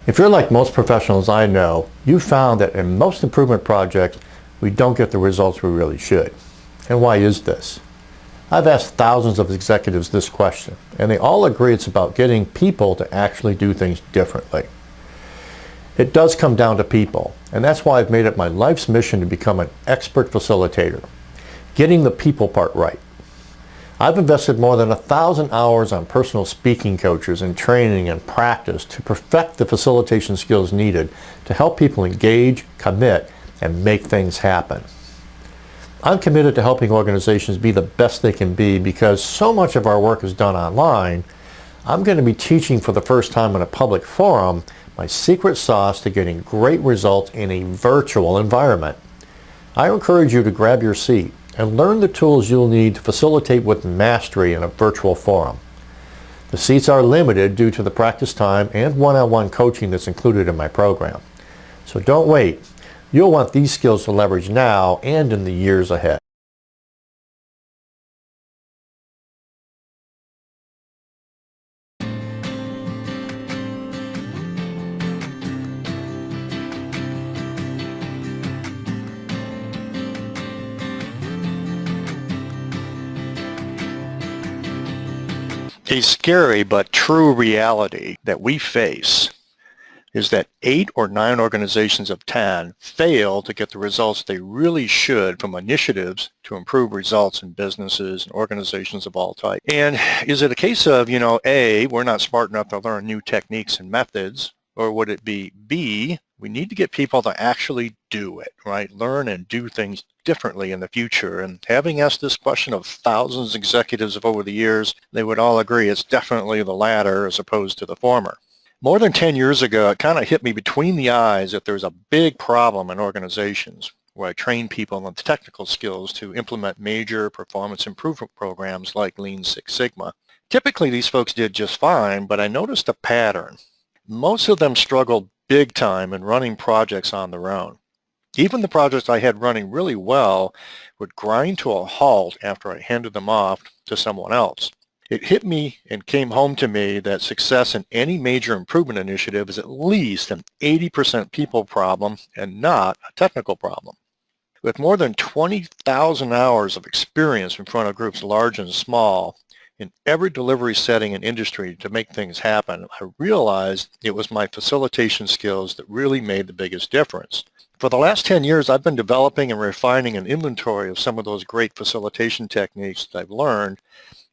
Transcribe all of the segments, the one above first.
If you're like most professionals I know, you found that in most improvement projects, we don't get the results we really should. And why is this? I've asked thousands of executives this question, and they all agree it's about getting people to actually do things differently. It does come down to people, and that's why I've made it my life's mission to become an expert facilitator, getting the people part right. I've invested more than 1,000 hours on personal speaking coaches and training and practice to perfect the facilitation skills needed to help people engage, commit, and make things happen. I'm committed to helping organizations be the best they can be because so much of our work is done online. I'm going to be teaching for the first time in a public forum my secret sauce to getting great results in a virtual environment. I encourage you to grab your seat and learn the tools you'll need to facilitate with mastery in a virtual forum. The seats are limited due to the practice time and one-on-one coaching that's included in my program. So don't wait. You'll want these skills to leverage now and in the years ahead. A scary but true reality that we face is that 8 or 9 organizations of 10 fail to get the results they really should from initiatives to improve results in businesses and organizations of all types. And is it a case of, A, we're not smart enough to learn new techniques and methods, or would it be B, we need to get people to actually do it, right? Learn and do things differently in the future. And having asked this question of thousands of executives over the years, they would all agree it's definitely the latter as opposed to the former. More than 10 years ago, it kind of hit me between the eyes that there's a big problem in organizations where I train people on the technical skills to implement major performance improvement programs like Lean Six Sigma. Typically, these folks did just fine, but I noticed a pattern. Most of them struggled big time in running projects on their own. Even the projects I had running really well would grind to a halt after I handed them off to someone else. It hit me and came home to me that success in any major improvement initiative is at least an 80% people problem and not a technical problem. With more than 20,000 hours of experience in front of groups large and small, in every delivery setting and industry to make things happen, I realized it was my facilitation skills that really made the biggest difference. For the last 10 years, I've been developing and refining an inventory of some of those great facilitation techniques that I've learned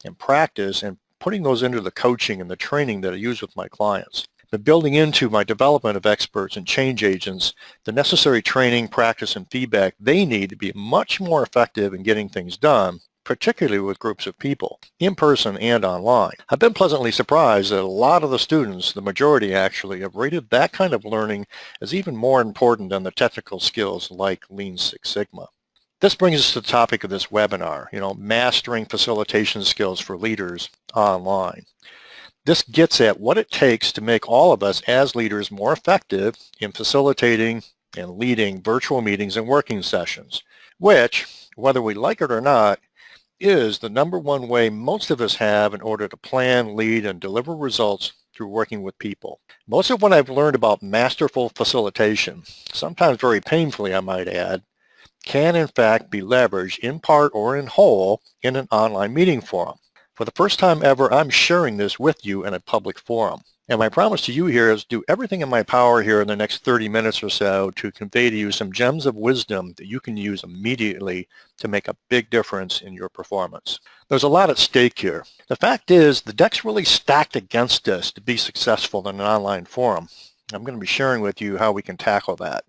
and practice and putting those into the coaching and the training that I use with my clients. But building into my development of experts and change agents, the necessary training, practice, and feedback they need to be much more effective in getting things done, particularly with groups of people, in person and online. I've been pleasantly surprised that a lot of the students, the majority actually, have rated that kind of learning as even more important than the technical skills like Lean Six Sigma. This brings us to the topic of this webinar, mastering facilitation skills for leaders online. This gets at what it takes to make all of us as leaders more effective in facilitating and leading virtual meetings and working sessions, which, whether we like it or not, is the number one way most of us have in order to plan, lead, and deliver results through working with people. Most of what I've learned about masterful facilitation, sometimes very painfully I might add, can in fact be leveraged in part or in whole in an online meeting forum. For the first time ever, I'm sharing this with you in a public forum. And my promise to you here is to do everything in my power here in the next 30 minutes or so to convey to you some gems of wisdom that you can use immediately to make a big difference in your performance. There's a lot at stake here. The fact is, the deck's really stacked against us to be successful in an online forum. I'm going to be sharing with you how we can tackle that.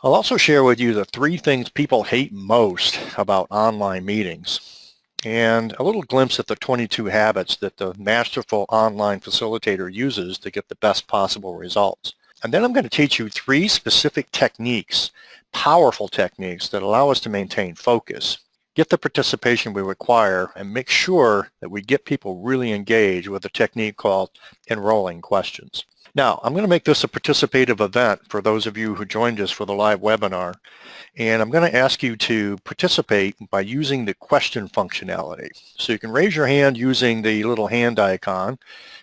I'll also share with you the 3 things people hate most about online meetings, and a little glimpse at the 22 habits that the masterful online facilitator uses to get the best possible results. And then I'm going to teach you 3 specific techniques, powerful techniques that allow us to maintain focus, get the participation we require, and make sure that we get people really engaged with a technique called enrolling questions. Now, I'm going to make this a participative event for those of you who joined us for the live webinar. And I'm going to ask you to participate by using the question functionality. So you can raise your hand using the little hand icon,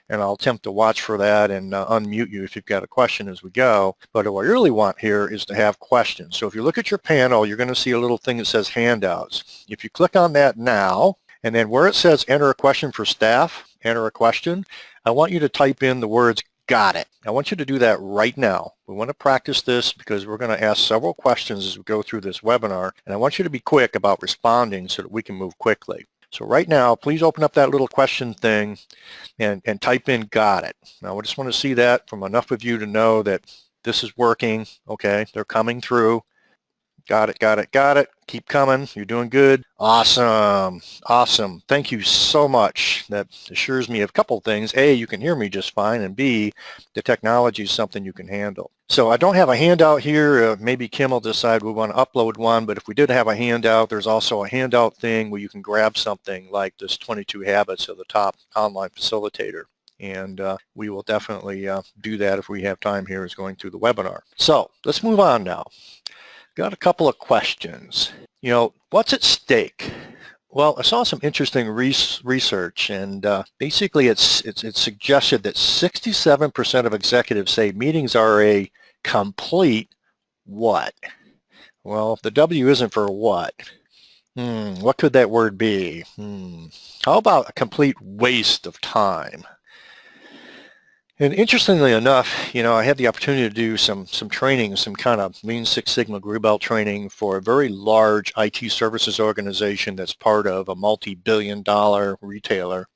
and I'll attempt to watch for that and unmute you if you've got a question as we go. But what I really want here is to have questions. So if you look at your panel, you're going to see a little thing that says handouts. If you click on that now, and then where it says enter a question for staff, enter a question, I want you to type in the words got it. I want you to do that right now. We want to practice this because we're going to ask several questions as we go through this webinar, and I want you to be quick about responding so that we can move quickly. So right now, please open up that little question thing and type in got it. Now, I just want to see that from enough of you to know that this is working. Okay, they're coming through. Got it, got it, got it. Keep coming. You're doing good. Awesome. Awesome. Thank you so much. That assures me of a couple of things. A, you can hear me just fine, and B, the technology is something you can handle. So I don't have a handout here. Maybe Kim will decide we want to upload one, but if we did have a handout, there's also a handout thing where you can grab something like this 22 Habits of the Top Online Facilitator. And we will definitely do that if we have time here as going through the webinar. So let's move on now. Got a couple of questions. What's at stake? Well, I saw some interesting research, and basically it's suggested that 67% of executives say meetings are a complete what? Well, the W isn't for what. What could that word be? How about a complete waste of time? And interestingly enough, I had the opportunity to do some training, some kind of Lean Six Sigma Grue Belt training for a very large IT services organization that's part of a multi-billion-dollar retailer.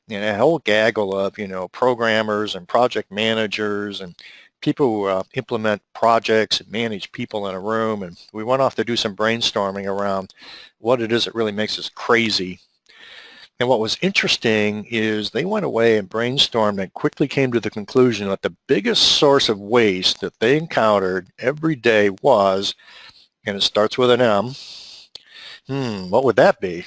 And a whole gaggle of, programmers and project managers and people who implement projects and manage people in a room. And we went off to do some brainstorming around what it is that really makes us crazy. And what was interesting is they went away and brainstormed and quickly came to the conclusion that the biggest source of waste that they encountered every day was, and it starts with an M, what would that be?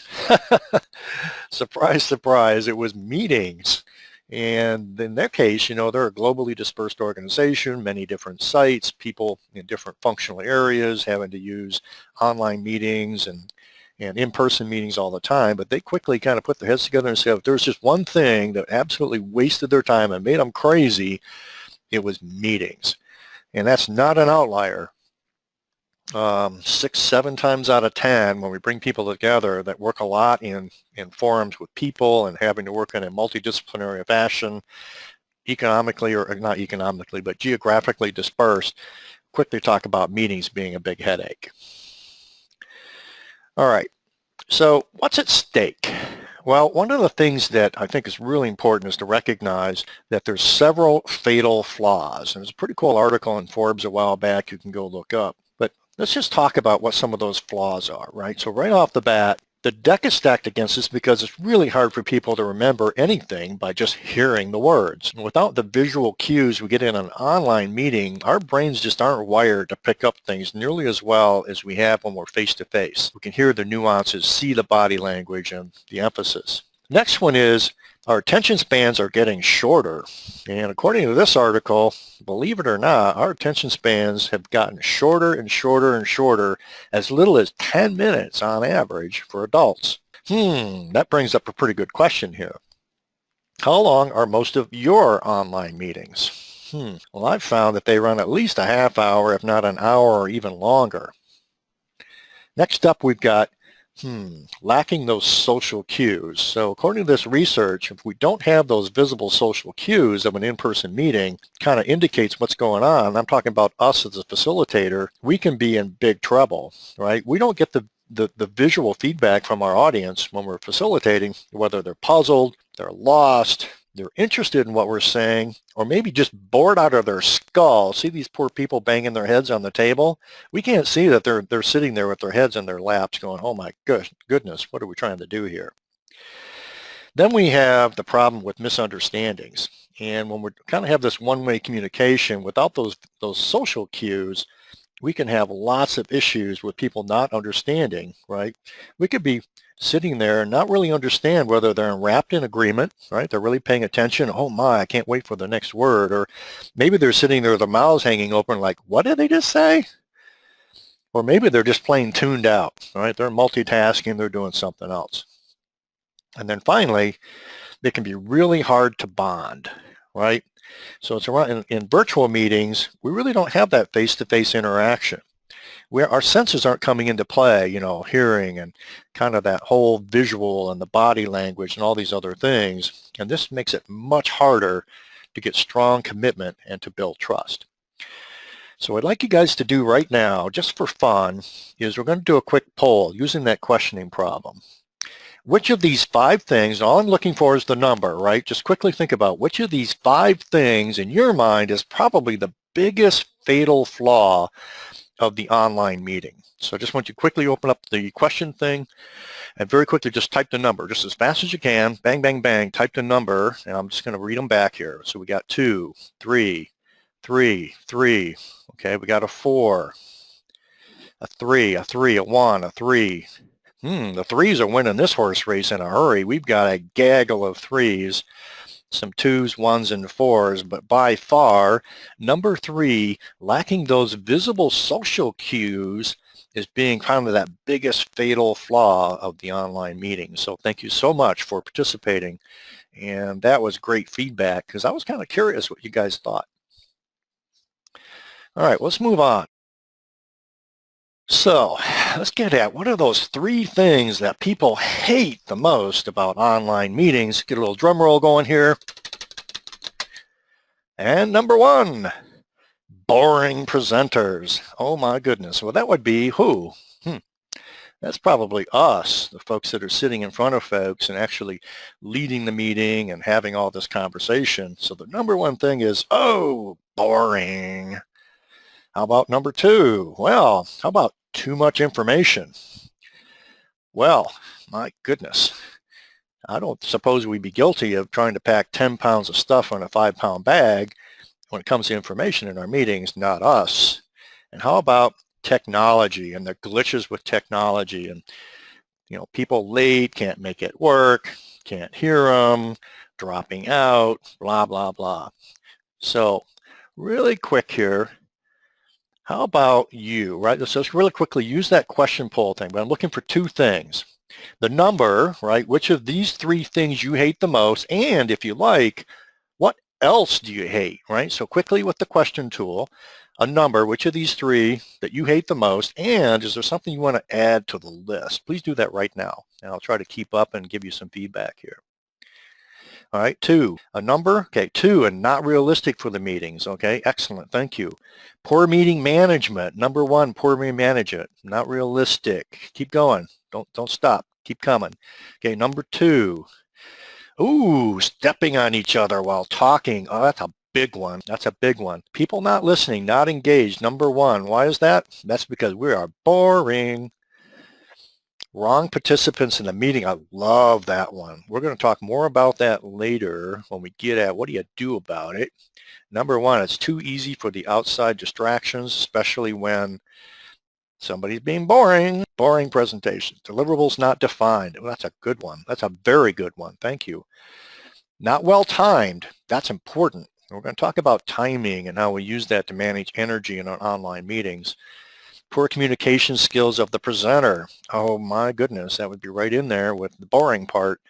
Surprise, surprise, it was meetings. And in their case, they're a globally dispersed organization, many different sites, people in different functional areas having to use online meetings and in-person meetings all the time, but they quickly kind of put their heads together and said if there's just one thing that absolutely wasted their time and made them crazy, it was meetings. And that's not an outlier. 6, 7 times out of 10, when we bring people together that work a lot in forums with people and having to work in a multidisciplinary fashion, economically, or not economically, but geographically dispersed, quickly talk about meetings being a big headache. All right, so what's at stake? Well, one of the things that I think is really important is to recognize that there's several fatal flaws. And there's a pretty cool article in Forbes a while back you can go look up. But let's just talk about what some of those flaws are, right? So right off the bat, the deck is stacked against us because it's really hard for people to remember anything by just hearing the words. And without the visual cues we get in an online meeting, our brains just aren't wired to pick up things nearly as well as we have when we're face-to-face. We can hear the nuances, see the body language, and the emphasis. Next one is our attention spans are getting shorter. And according to this article, believe it or not, our attention spans have gotten shorter and shorter and shorter, as little as 10 minutes on average for adults. That brings up a pretty good question here. How long are most of your online meetings? Well, I've found that they run at least a half hour, if not an hour or even longer. Next up, we've got lacking those social cues. So according to this research, if we don't have those visible social cues of an in-person meeting, kind of indicates what's going on. I'm talking about us as a facilitator. We can be in big trouble, right? We don't get the visual feedback from our audience when we're facilitating, whether they're puzzled, they're lost, they're interested in what we're saying, or maybe just bored out of their skull. See these poor people banging their heads on the table? We can't see that they're sitting there with their heads in their laps going, oh my goodness, what are we trying to do here? Then we have the problem with misunderstandings. And when we kind of have this one-way communication without those social cues, we can have lots of issues with people not understanding, right? We could be sitting there and not really understand whether they're wrapped in agreement, right? They're really paying attention. Oh my, I can't wait for the next word. Or maybe they're sitting there with their mouths hanging open like, what did they just say? Or maybe they're just plain tuned out, right? They're multitasking, they're doing something else. And then finally, they can be really hard to bond, right? So it's around in virtual meetings, we really don't have that face-to-face interaction where our senses aren't coming into play, hearing and kind of that whole visual and the body language and all these other things. And this makes it much harder to get strong commitment and to build trust. So what I'd like you guys to do right now, just for fun, is we're going to do a quick poll using that questioning problem. Which of these 5 things, all I'm looking for is the number, right? Just quickly think about which of these 5 things in your mind is probably the biggest fatal flaw of the online meeting. So I just want you to quickly open up the question thing and very quickly just type the number, just as fast as you can, bang, bang, bang, type the number, and I'm just going to read them back here. So we got 2, 3, 3, 3. Okay, we got a 4, a 3, a 3, a 1, a 3. The 3s are winning this horse race in a hurry. We've got a gaggle of 3s, some 2s, 1s, and 4s, but by far, number 3, lacking those visible social cues, is being kind of that biggest fatal flaw of the online meeting. So thank you so much for participating, and that was great feedback because I was kind of curious what you guys thought. All right, let's move on. So let's get at what are those 3 things that people hate the most about online meetings. Get a little drum roll going here. And number 1, boring presenters. Oh my goodness. Well, that would be who? That's probably us, the folks that are sitting in front of folks and actually leading the meeting and having all this conversation. So the number 1 thing is, oh, boring. How about number 2? Well, how about too much information? Well, my goodness. I don't suppose we'd be guilty of trying to pack 10 pounds of stuff on a 5-pound bag when it comes to information in our meetings, not us. And how about technology and the glitches with technology and, people late, can't make it work, can't hear them, dropping out, blah, blah, blah. So really quick here, how about you, right? So let's really quickly use that question poll thing, but I'm looking for 2 things. The number, right? Which of these 3 things you hate the most? And if you like, what else do you hate, right? So quickly with the question tool, a number, which of these 3 that you hate the most? And is there something you want to add to the list? Please do that right now. And I'll try to keep up and give you some feedback here. All right, 2, a number, okay, 2, and not realistic for the meetings, okay, excellent, thank you. Poor meeting management, number 1, poor meeting management, not realistic, keep going, don't stop, keep coming. Okay, number 2, ooh, stepping on each other while talking, oh, that's a big one, that's a big one. People not listening, not engaged, number 1, why is that? That's because we are boring. Wrong participants in the meeting. I love that one. We're going to talk more about that later when we get at what do you do about it. Number 1, it's too easy for the outside distractions, especially when somebody's being boring. Boring presentation. Deliverables not defined. Well, that's a good one. That's a very good one. Thank you. Not well timed. That's important. We're going to talk about timing and how we use that to manage energy in our online meetings. Poor communication skills of the presenter. Oh my goodness, that would be right in there with the boring part.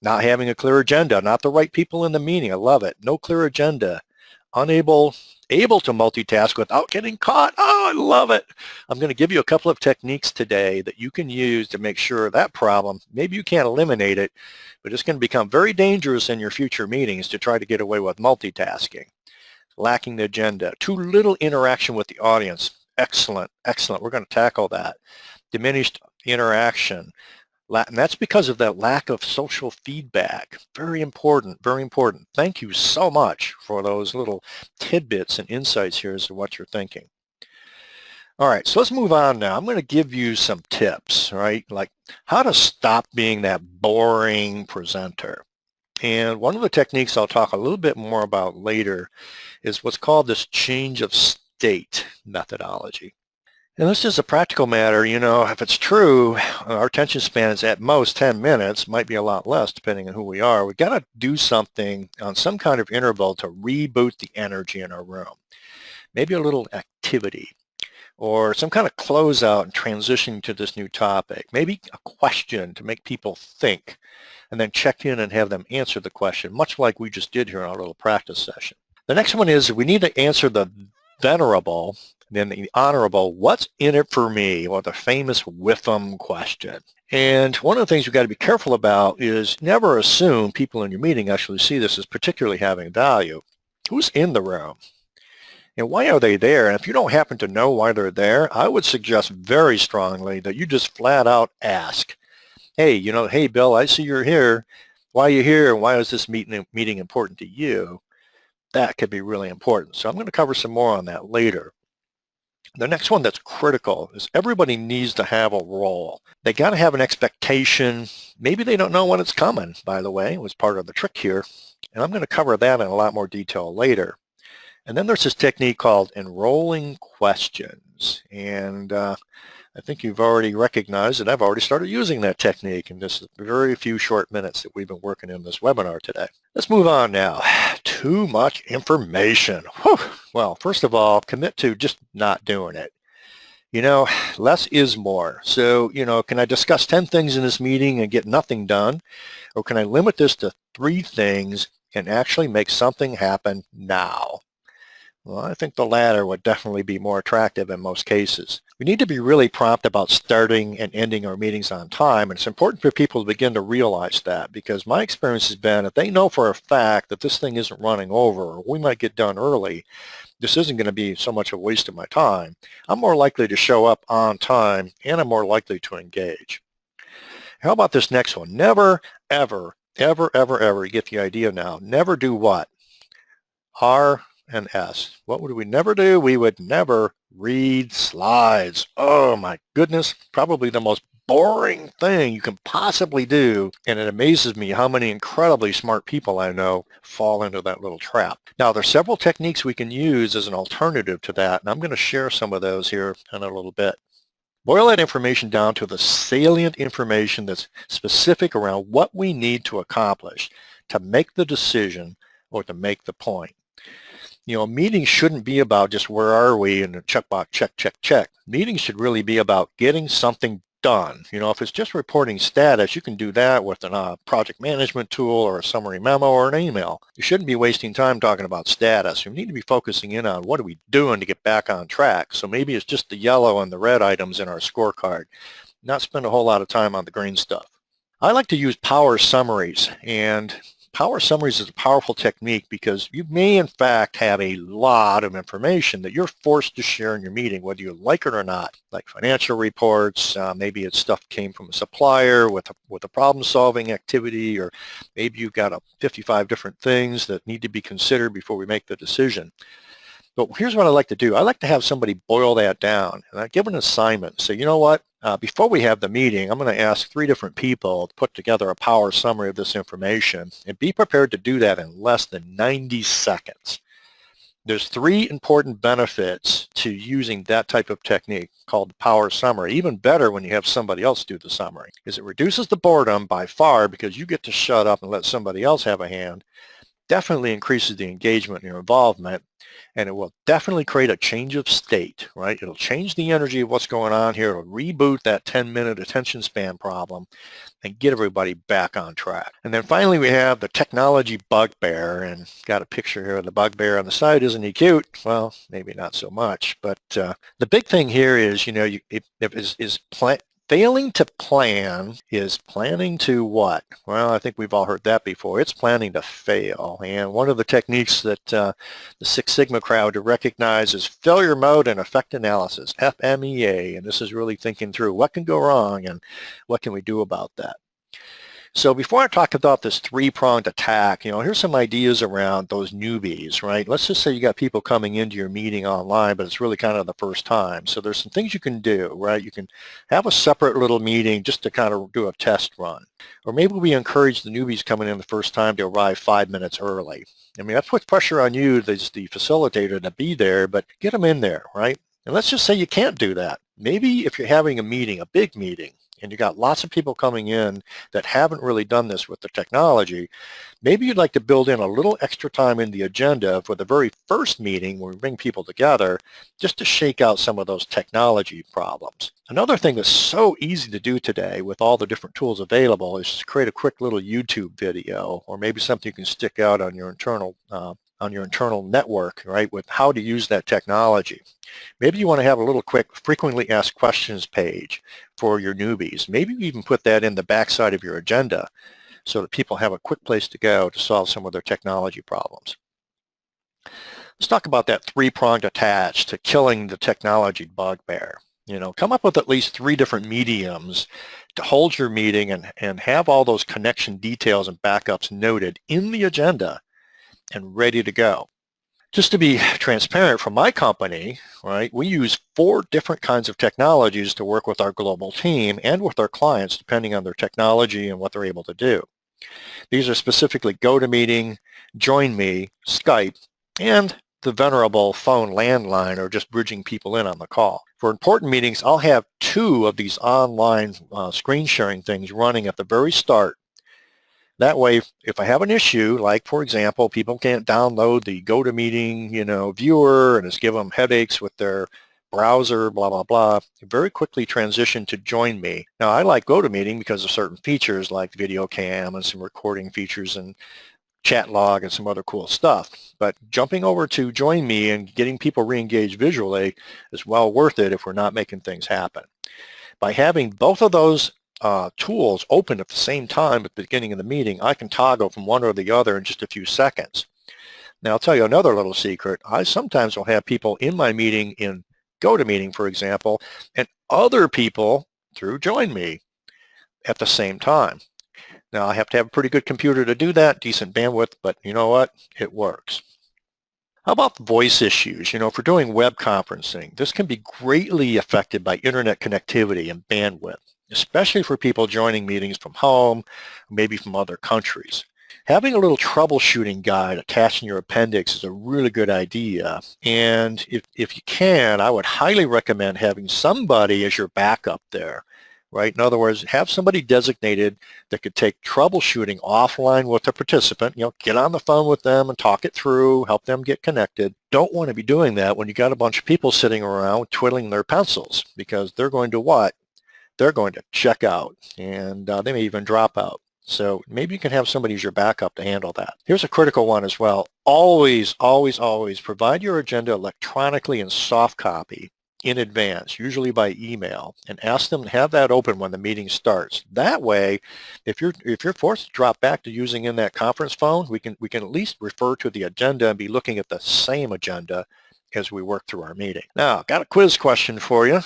Not having a clear agenda, not the right people in the meeting. I love it. No clear agenda. Able to multitask without getting caught. Oh, I love it. I'm going to give you a couple of techniques today that you can use to make sure that problem, maybe you can't eliminate it, but it's going to become very dangerous in your future meetings to try to get away with multitasking. Lacking the agenda. Too little interaction with the audience. Excellent, excellent. We're going to tackle that. Diminished interaction. And that's because of that lack of social feedback. Very important, very important. Thank you so much for those little tidbits and insights here as to what you're thinking. All right, so let's move on now. I'm going to give you some tips, right? Like how to stop being that boring presenter. And one of the techniques I'll talk a little bit more about later is what's called this change of state methodology. And this is a practical matter, if it's true, our attention span is at most 10 minutes, might be a lot less depending on who we are. We've got to do something on some kind of interval to reboot the energy in our room. Maybe a little activity or some kind of closeout and transition to this new topic. Maybe a question to make people think and then check in and have them answer the question, much like we just did here in our little practice session. The next one is we need to answer the venerable, then the honorable, what's in it for me, or the famous WIFM question. And one of the things you've got to be careful about is never assume people in your meeting actually see this as particularly having value. Who's in the room? And why are they there? And if you don't happen to know why they're there, I would suggest very strongly that you just flat out ask, hey, hey, Bill, I see you're here. Why are you here? And why is this meeting important to you? That could be really important. So I'm going to cover some more on that later. The next one that's critical is everybody needs to have a role. They got to have an expectation. Maybe they don't know when it's coming, by the way. It was part of the trick here. And I'm going to cover that in a lot more detail later. And then there's this technique called enrolling questions. And I think you've already recognized that I've already started using that technique in just very few short minutes that we've been working in this webinar today. Let's move on now. Too much information. Whew. Well, first of all, commit to just not doing it. Less is more. So, can I discuss 10 things in this meeting and get nothing done? Or can I limit this to 3 things and actually make something happen now? Well, I think the latter would definitely be more attractive in most cases. We need to be really prompt about starting and ending our meetings on time, and it's important for people to begin to realize that, because my experience has been if they know for a fact that this thing isn't running over or we might get done early, this isn't going to be so much a waste of my time, I'm more likely to show up on time and I'm more likely to engage. How about this next one? Never, ever, ever, ever, ever, you get the idea now, never do what? R and S. What would we never do? We would never read slides. Oh my goodness, probably the most boring thing you can possibly do. And it amazes me how many incredibly smart people I know fall into that little trap. Now, there's several techniques we can use as an alternative to that, and I'm going to share some of those here in a little bit. Boil that information down to the salient information that's specific around what we need to accomplish to make the decision or to make the point. Meetings shouldn't be about just where are we and checkbox, check, check, check. Meetings should really be about getting something done. If it's just reporting status, you can do that with a project management tool or a summary memo or an email. You shouldn't be wasting time talking about status. You need to be focusing in on what are we doing to get back on track. So maybe it's just the yellow and the red items in our scorecard, not spend a whole lot of time on the green stuff. I like to use power summaries, and power summaries is a powerful technique because you may in fact have a lot of information that you're forced to share in your meeting, whether you like it or not, like financial reports, maybe it's stuff came from a supplier with a problem-solving activity, or maybe you've got 55 different things that need to be considered before we make the decision. But here's what I like to do. I like to have somebody boil that down, and I give an assignment. So you know what? Before we have the meeting, I'm going to ask 3 different people to put together a power summary of this information, and be prepared to do that in less than 90 seconds. There's 3 important benefits to using that type of technique called the power summary. Even better when you have somebody else do the summary, is it reduces the boredom by far because you get to shut up and let somebody else have a hand. Definitely increases the engagement and your involvement, and it will definitely create a change of state, right? It'll change the energy of what's going on here. It'll reboot that 10-minute attention span problem and get everybody back on track. And then finally, we have the technology bugbear, and got a picture here of the bugbear on the side. Isn't he cute? Well, maybe not so much, but the big thing here is, failing to plan is planning to what? Well, I think we've all heard that before. It's planning to fail. And one of the techniques that the Six Sigma crowd to recognize is failure mode and effect analysis, FMEA. And this is really thinking through what can go wrong and what can we do about that. So before I talk about this 3-pronged attack, here's some ideas around those newbies, right? Let's just say you got people coming into your meeting online, but it's really kind of the first time. So there's some things you can do, right? You can have a separate little meeting just to kind of do a test run. Or maybe we encourage the newbies coming in the first time to arrive 5 minutes early. I mean, that puts pressure on you, the facilitator, to be there, but get them in there, right? And let's just say you can't do that. Maybe if you're having a meeting, a big meeting, and you got lots of people coming in that haven't really done this with the technology, maybe you'd like to build in a little extra time in the agenda for the very first meeting where we bring people together just to shake out some of those technology problems. Another thing that's so easy to do today with all the different tools available is to create a quick little YouTube video, or maybe something you can stick out on your internal network, right, with how to use that technology. Maybe you want to have a little quick frequently asked questions page for your newbies. Maybe you even put that in the backside of your agenda so that people have a quick place to go to solve some of their technology problems. Let's talk about that three-pronged attach to killing the technology bugbear. Come up with at least 3 different mediums to hold your meeting and have all those connection details and backups noted in the agenda and ready to go. Just to be transparent, from my company, right, we use 4 different kinds of technologies to work with our global team and with our clients, depending on their technology and what they're able to do. These are specifically GoToMeeting, JoinMe, Skype, and the venerable phone landline, or just bridging people in on the call. For important meetings, I'll have 2 of these online screen sharing things running at the very start. That way, if I have an issue, like, for example, people can't download the GoToMeeting, viewer, and it's giving them headaches with their browser, blah, blah, blah, very quickly transition to JoinMe. Now, I like GoToMeeting because of certain features like video cam and some recording features and chat log and some other cool stuff. But jumping over to JoinMe and getting people re-engaged visually is well worth it if we're not making things happen. By having both of those tools open at the same time at the beginning of the meeting, I can toggle from one or the other in just a few seconds. Now, I'll tell you another little secret. I sometimes will have people in my meeting in GoToMeeting, for example, and other people through JoinMe at the same time. Now, I have to have a pretty good computer to do that, decent bandwidth, but you know what? It works. How about voice issues? If we're doing web conferencing, this can be greatly affected by internet connectivity and bandwidth, especially for people joining meetings from home, maybe from other countries. Having a little troubleshooting guide attached in your appendix is a really good idea. And if you can, I would highly recommend having somebody as your backup there, right? In other words, have somebody designated that could take troubleshooting offline with the participant, get on the phone with them and talk it through, help them get connected. Don't want to be doing that when you got a bunch of people sitting around twiddling their pencils, because they're going to what? They're going to check out, and they may even drop out. So maybe you can have somebody as your backup to handle that. Here's a critical one as well. Always, always, always provide your agenda electronically in soft copy in advance, usually by email, and ask them to have that open when the meeting starts. That way, if you're forced to drop back to using in that conference phone, we can at least refer to the agenda and be looking at the same agenda as we work through our meeting. Now, I've got a quiz question for you.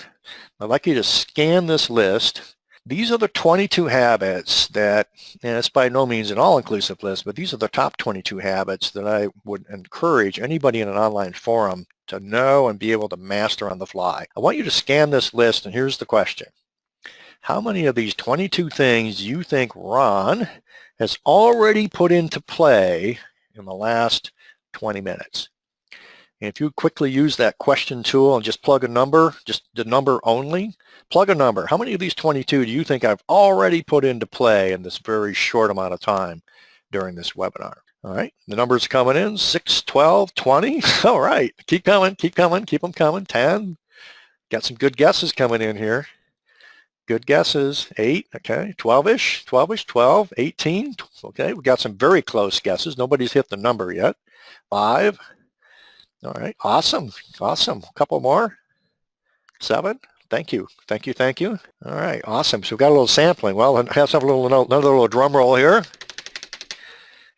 I'd like you to scan this list. These are the 22 habits that, and it's by no means an all-inclusive list, but these are the top 22 habits that I would encourage anybody in an online forum to know and be able to master on the fly. I want you to scan this list, and here's the question. How many of these 22 things you think Ron has already put into play in the last 20 minutes? And if you quickly use that question tool and just plug a number, just the number only, plug a number. How many of these 22 do you think I've already put into play in this very short amount of time during this webinar? All right, the numbers coming in, 6, 12, 20. All right, keep coming, keep them coming. 10, got some good guesses coming in here. Good guesses. 8, okay, 12-ish, 12, 18. Okay, we got some very close guesses. Nobody's hit the number yet. 5. All right, awesome. A couple more. 7. Thank you. All right, awesome. So we've got a little sampling. Well, I have another little drum roll here.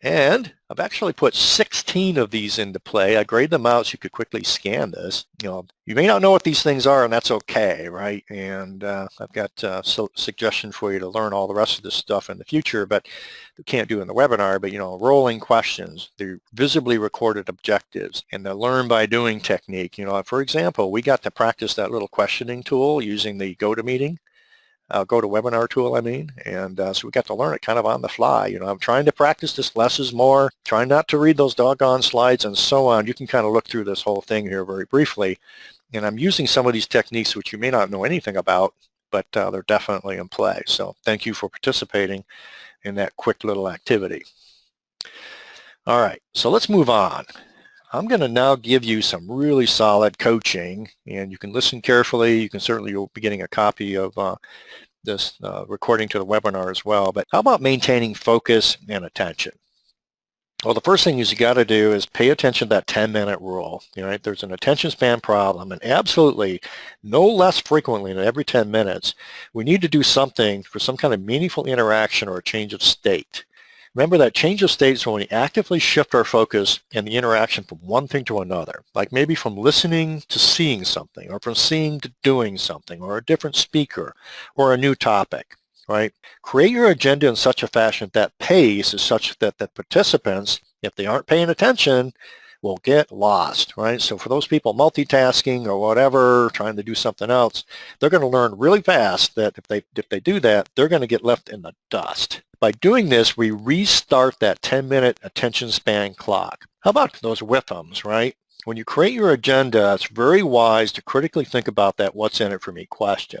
And I've actually put 16 of these into play. I grayed them out so you could quickly scan this. You may not know what these things are, and that's okay, right? And I've got suggestions for you to learn all the rest of this stuff in the future, but we can't do in the webinar. But rolling questions, the visibly recorded objectives, and the learn by doing technique. For example, we got to practice that little questioning tool using the GoToMeeting. GoToWebinar tool, and so we got to learn it kind of on the fly. I'm trying to practice this less is more, trying not to read those doggone slides and so on. You can kind of look through this whole thing here very briefly And I'm using some of these techniques which you may not know anything about, but they're definitely in play. So thank you for participating in that quick little activity. All right, so let's move on. I'm going to now give you some really solid coaching, and you can listen carefully. You can certainly, you'll be getting a copy of this recording to the webinar as well. But how about maintaining focus and attention? Well, the first thing is you got to do is pay attention to that 10-minute rule. Right? There's an attention span problem, and absolutely no less frequently than every 10 minutes, we need to do something for some kind of meaningful interaction or a change of state. Remember that change of state is when we actively shift our focus and the interaction from one thing to another, like maybe from listening to seeing something, or from seeing to doing something, or a different speaker, or a new topic, right? Create your agenda in such a fashion that pace is such that the participants, if they aren't paying attention, will get lost, right? So for those people multitasking or whatever, trying to do something else, they're going to learn really fast that if they do that, they're going to get left in the dust. By doing this, we restart that 10-minute attention span clock. How about those WIFMs, right? When you create your agenda, it's very wise to critically think about that what's in it for me question.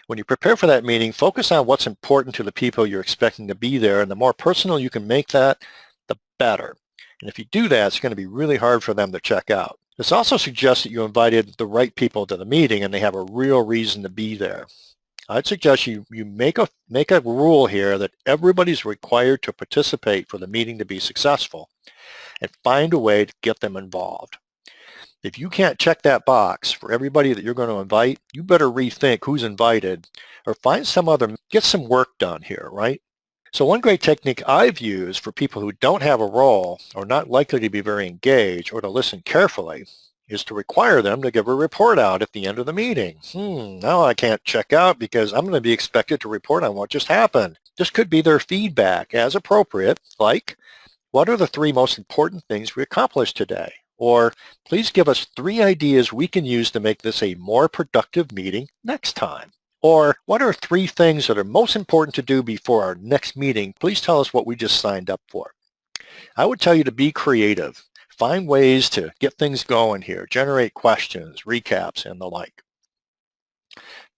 When you prepare for that meeting, focus on what's important to the people you're expecting to be there, and the more personal you can make that, the better. And if you do that, it's going to be really hard for them to check out. This also suggests that you invited the right people to the meeting and they have a real reason to be there. I'd suggest you make a rule here that everybody's required to participate for the meeting to be successful, and find a way to get them involved. If you can't check that box for everybody that you're going to invite, you better rethink who's invited, or find some other, get some work done here, right? So one great technique I've used for people who don't have a role or not likely to be very engaged or to listen carefully is to require them to give a report out at the end of the meeting. Now I can't check out because I'm going to be expected to report on what just happened. This could be their feedback as appropriate, like, what are the 3 most important things we accomplished today? Or, please give us 3 ideas we can use to make this a more productive meeting next time. Or, what are 3 things that are most important to do before our next meeting? Please tell us what we just signed up for. I would tell you to be creative. Find ways to get things going here, generate questions, recaps, and the like.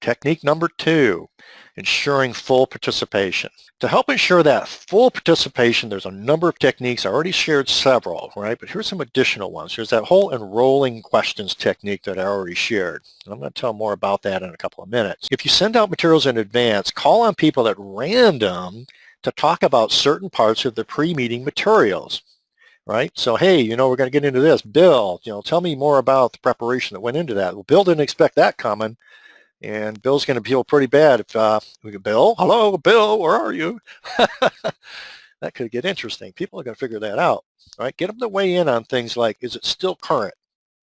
Technique number 2, ensuring full participation. To help ensure that full participation, there's a number of techniques. I already shared several, right? But here's some additional ones. There's that whole enrolling questions technique that I already shared. I'm going to tell more about that in a couple of minutes. If you send out materials in advance, call on people at random to talk about certain parts of the pre-meeting materials. Right? So, hey, we're going to get into this. Bill, tell me more about the preparation that went into that. Well, Bill didn't expect that coming, and Bill's going to feel pretty bad if we go, Bill, hello, Bill, where are you? That could get interesting. People are going to figure that out, right? Get them to weigh in on things like, is it still current?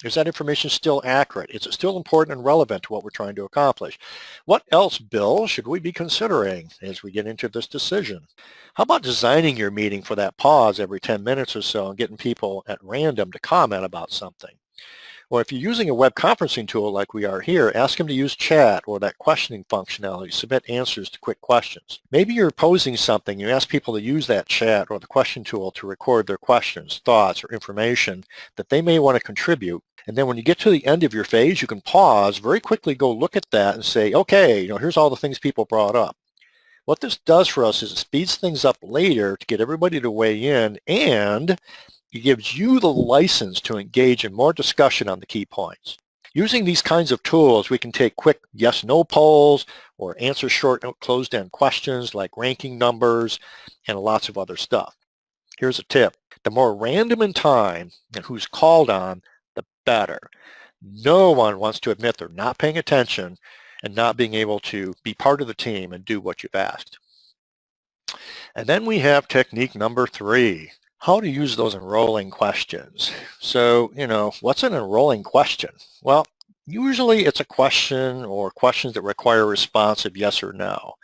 Is that information still accurate? Is it still important and relevant to what we're trying to accomplish? What else, Bill, should we be considering as we get into this decision? How about designing your meeting for that pause every 10 minutes or so and getting people at random to comment about something? Or if you're using a web conferencing tool like we are here, ask them to use chat or that questioning functionality, submit answers to quick questions. Maybe you're posing something, you ask people to use that chat or the question tool to record their questions, thoughts, or information that they may want to contribute. And then when you get to the end of your phase, you can pause, very quickly go look at that and say, okay, here's all the things people brought up. What this does for us is it speeds things up later to get everybody to weigh in, and it gives you the license to engage in more discussion on the key points. Using these kinds of tools, we can take quick yes-no polls or answer short closed-end questions like ranking numbers and lots of other stuff. Here's a tip. The more random in time and who's called on, the better. No one wants to admit they're not paying attention and not being able to be part of the team and do what you've asked. And then we have technique number 3. How to use those enrolling questions. So, what's an enrolling question? Well, usually it's a question or questions that require a response of yes or no.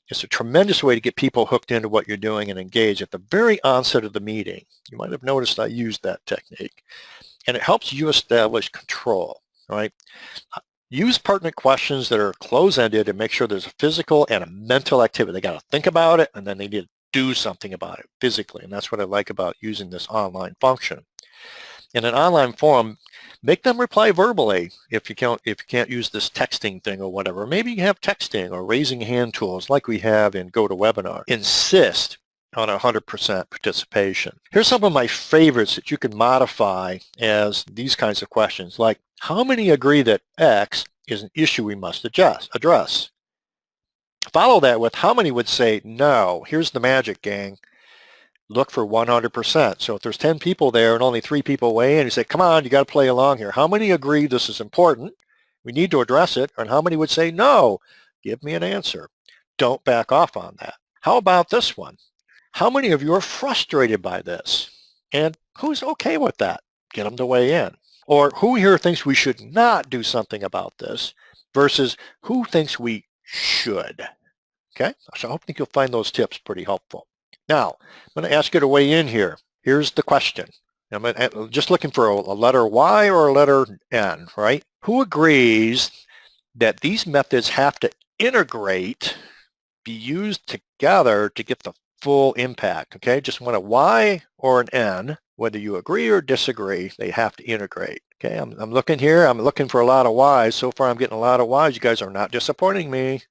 It's a tremendous way to get people hooked into what you're doing and engaged at the very onset of the meeting. You might have noticed I used that technique. And it helps you establish control, right? Use pertinent questions that are close-ended and make sure there's a physical and a mental activity. They got to think about it, and then they need to do something about it physically. And that's what I like about using this online function. In an online forum, make them reply verbally if you can't use this texting thing or whatever. Maybe you have texting or raising hand tools like we have in GoToWebinar. Insist on 100% participation. Here's some of my favorites that you can modify as these kinds of questions, like how many agree that X is an issue we must address? Follow that with how many would say no. Here's the magic, gang. Look for 100%. So if there's 10 people there and only 3 people weigh in, you say, come on, you got to play along here. How many agree this is important? We need to address it. And how many would say no? Give me an answer. Don't back off on that. How about this one? How many of you are frustrated by this? And who's okay with that? Get them to weigh in. Or who here thinks we should not do something about this versus who thinks we should? Okay, so I think you'll find those tips pretty helpful. Now, I'm going to ask you to weigh in here. Here's the question. I'm just looking for a letter Y or a letter N, right? Who agrees that these methods have to integrate, be used together to get the full impact, okay? Just want a Y or an N. Whether you agree or disagree, they have to integrate. Okay, I'm looking here. I'm looking for a lot of Ys. So far, I'm getting a lot of Ys. You guys are not disappointing me.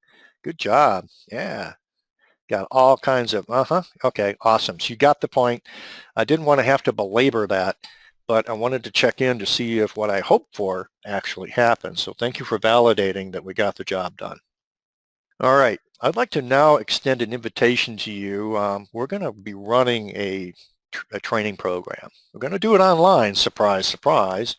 Good job. Yeah. Got all kinds of, okay, awesome. So you got the point. I didn't want to have to belabor that, but I wanted to check in to see if what I hoped for actually happened. So thank you for validating that we got the job done. All right, I'd like to now extend an invitation to you. We're going to be running a training program. We're going to do it online, surprise, surprise,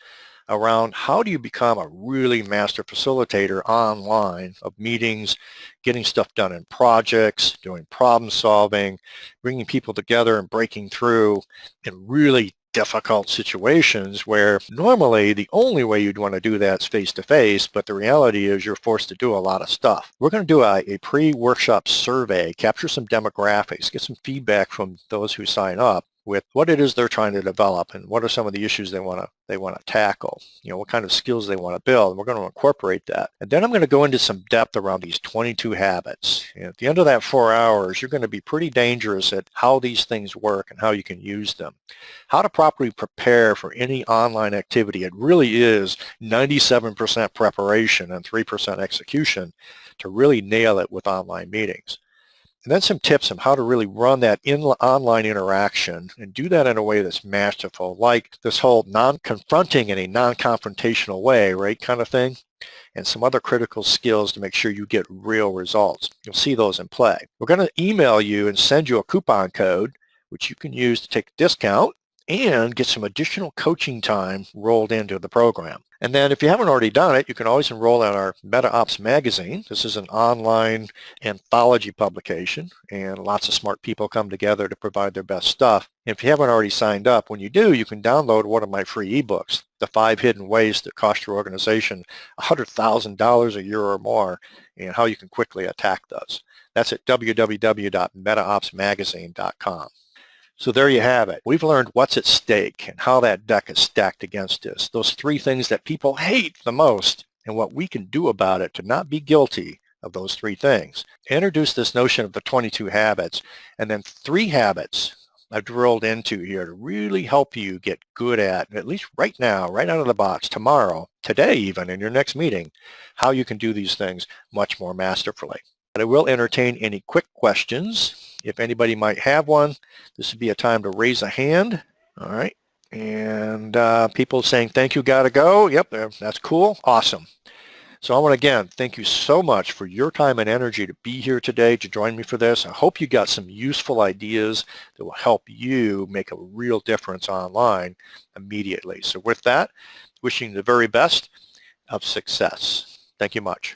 around how do you become a really master facilitator online of meetings, getting stuff done in projects, doing problem solving, bringing people together and breaking through in really difficult situations where normally the only way you'd want to do that is face-to-face, but the reality is you're forced to do a lot of stuff. We're going to do a pre-workshop survey, capture some demographics, get some feedback from those who sign up with what it is they're trying to develop and what are some of the issues they want to tackle, what kind of skills they want to build. And we're going to incorporate that. And then I'm going to go into some depth around these 22 habits. And at the end of that 4 hours, you're going to be pretty dangerous at how these things work and how you can use them. How to properly prepare for any online activity. It really is 97% preparation and 3% execution to really nail it with online meetings. And then some tips on how to really run that online interaction and do that in a way that's masterful, like this whole non-confronting in a non-confrontational way, right, kind of thing, and some other critical skills to make sure you get real results. You'll see those in play. We're going to email you and send you a coupon code, which you can use to take a discount and get some additional coaching time rolled into the program. And then if you haven't already done it, you can always enroll in our MetaOps magazine. This is an online anthology publication, and lots of smart people come together to provide their best stuff. And if you haven't already signed up, when you do, you can download one of my free ebooks, The 5 Hidden Ways that Cost Your Organization $100,000 a year or more, and how you can quickly attack those. That's at www.metaopsmagazine.com. So there you have it. We've learned what's at stake and how that deck is stacked against us. Those 3 things that people hate the most and what we can do about it to not be guilty of those 3 things. Introduce this notion of the 22 habits, and then 3 habits I've drilled into here to really help you get good at least right now, right out of the box, tomorrow, today even, in your next meeting, how you can do these things much more masterfully. But I will entertain any quick questions. If anybody might have one, this would be a time to raise a hand. All right. And people saying, thank you, gotta go. Yep, that's cool. Awesome. So I want to, again, thank you so much for your time and energy to be here today, to join me for this. I hope you got some useful ideas that will help you make a real difference online immediately. So with that, wishing the very best of success. Thank you much.